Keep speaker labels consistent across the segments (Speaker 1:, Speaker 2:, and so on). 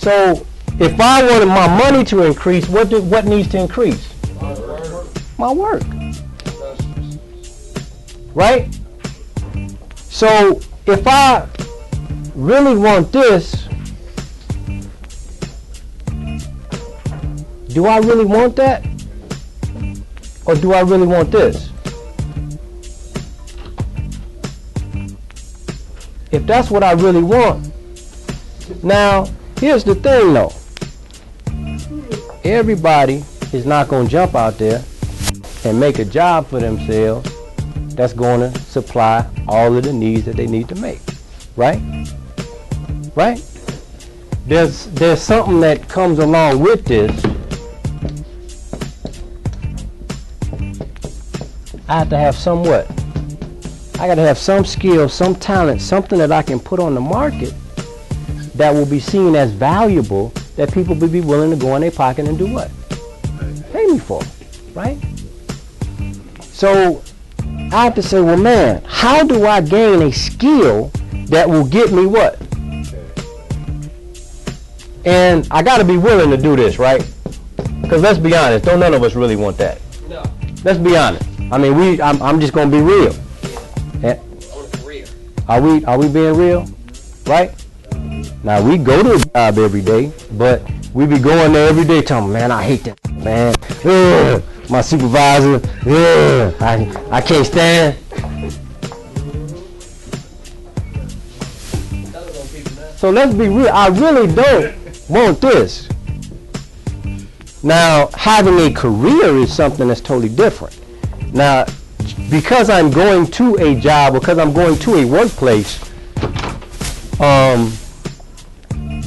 Speaker 1: So if I wanted my money to increase, what needs to increase? My work. Right? So if I really want this, do I really want that? Or do I really want this? If that's what I really want. Now, here's the thing though. Everybody is not going to jump out there and make a job for themselves that's going to supply all of the needs that they need to make. Right? Right? There's something that comes along with this. I have to have somewhat. I got to have some skill, some talent, something that I can put on the market that will be seen as valuable, that people will be willing to go in their pocket and do what? Pay me for, right? So I have to say, well, man, how do I gain a skill that will get me what? And I got to be willing to do this, right? Because let's be honest, don't none of us really want that.
Speaker 2: No.
Speaker 1: Let's be honest. I mean, I'm just gonna be real.
Speaker 2: Yeah.
Speaker 1: Are we being real? Right? Now we go to a job every day, but we be going there every day telling, man, I hate that, man. Ugh, my supervisor, ugh, I can't stand. So let's be real. I really don't want this. Now, having a career is something that's totally different. Now, because I'm going to a job, because I'm going to a workplace,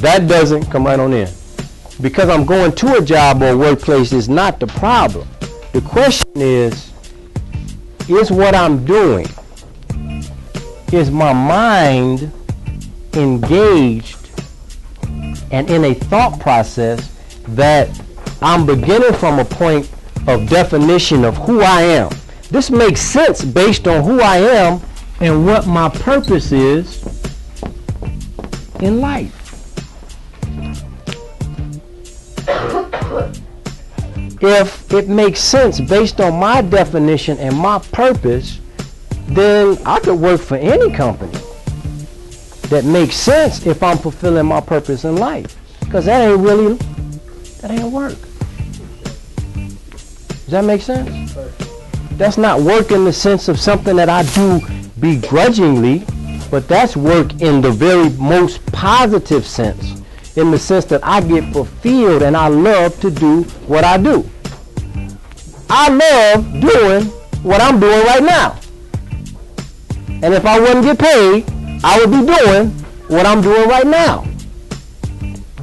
Speaker 1: that doesn't come right on in. Because I'm going to a job or a workplace is not the problem. The question is what I'm doing, is my mind engaged and in a thought process that I'm beginning from a point of definition of who I am. This makes sense based on who I am and what my purpose is in life. If it makes sense based on my definition and my purpose, then I could work for any company that makes sense if I'm fulfilling my purpose in life. Because that ain't work. Does that make sense? That's not work in the sense of something that I do begrudgingly, but that's work in the very most positive sense, in the sense that I get fulfilled and I love to do what I do. I love doing what I'm doing right now. And if I wouldn't get paid, I would be doing what I'm doing right now.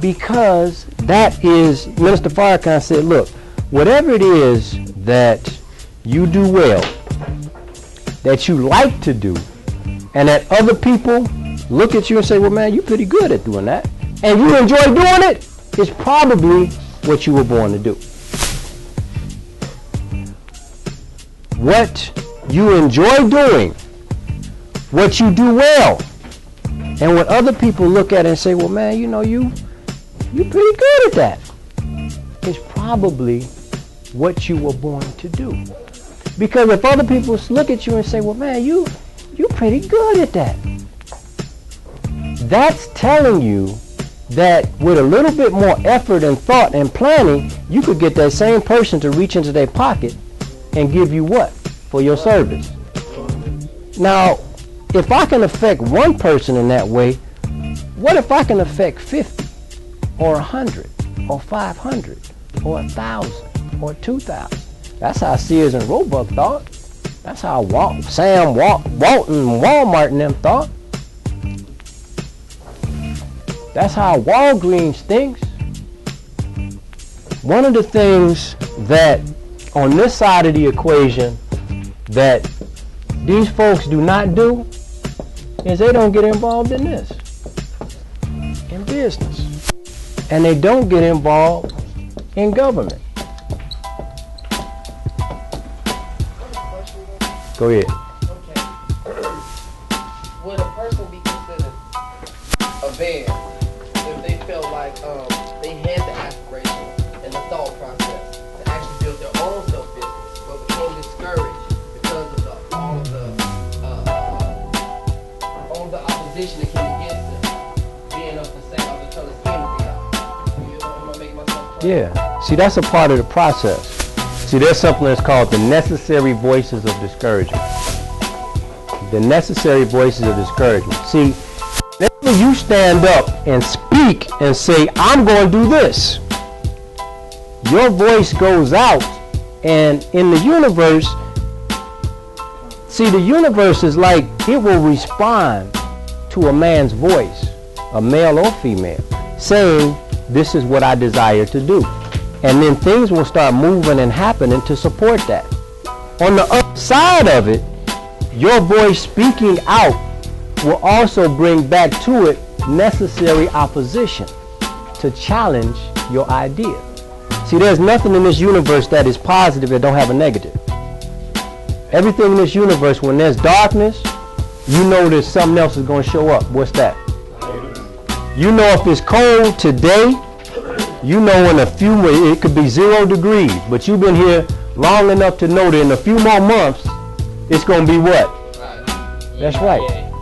Speaker 1: Because that is, Minister Farrakhan said, look, whatever it is that you do well, that you like to do, and that other people look at you and say, well, man, you're pretty good at doing that, and you enjoy doing it, it's probably what you were born to do. What you enjoy doing, what you do well, and what other people look at and say, well, man, you know, you're pretty good at that, it's probably what you were born to do. Because if other people look at you and say, well, man, you're pretty good at that, that's telling you that with a little bit more effort and thought and planning, you could get that same person to reach into their pocket and give you what? For your service. Now, if I can affect one person in that way, what if I can affect 50 or 100 or 500 or 1,000 or 2,000? That's how Sears and Roebuck thought. That's how Sam Walton and Walmart and them thought. That's how Walgreens thinks. One of the things that on this side of the equation that these folks do not do is they don't get involved in this, in business. And they don't get involved in government. Go ahead.
Speaker 2: Okay. Would a person be considered a bear if they felt like
Speaker 1: Yeah. See, that's a part of the process. See, there's something that's called the necessary voices of discouragement. The necessary voices of discouragement. See, whenever you stand up and speak and say, I'm going to do this, your voice goes out, and in the universe, see, the universe is like, it will respond to a man's voice, a male or female, saying, this is what I desire to do. And then things will start moving and happening to support that. On the other side of it, your voice speaking out will also bring back to it necessary opposition to challenge your idea. See, there's nothing in this universe that is positive that don't have a negative. Everything in this universe, when there's darkness, you know there's something else is going to show up. What's that? You know if it's cold today, you know in a few, it could be 0 degrees, but you've been here long enough to know that in a few more months, it's going to be what? That's right.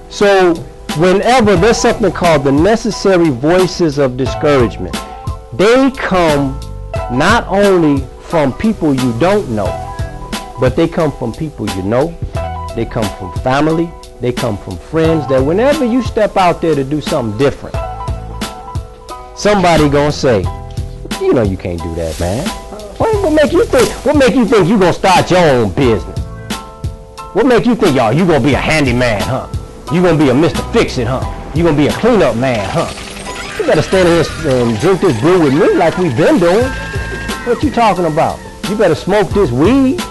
Speaker 1: So whenever there's something called the necessary voices of discouragement, they come not only from people you don't know, but they come from people you know, they come from family, they come from friends, that whenever you step out there to do something different, somebody gonna say, you know you can't do that, man. What make you think you gonna start your own business? What make you think, y'all, you gonna be a handyman, huh? You gonna be a Mr. Fix-It, huh? You gonna be a cleanup man, huh? You better stand here and drink this brew with me like we've been doing. What you talking about? You better smoke this weed.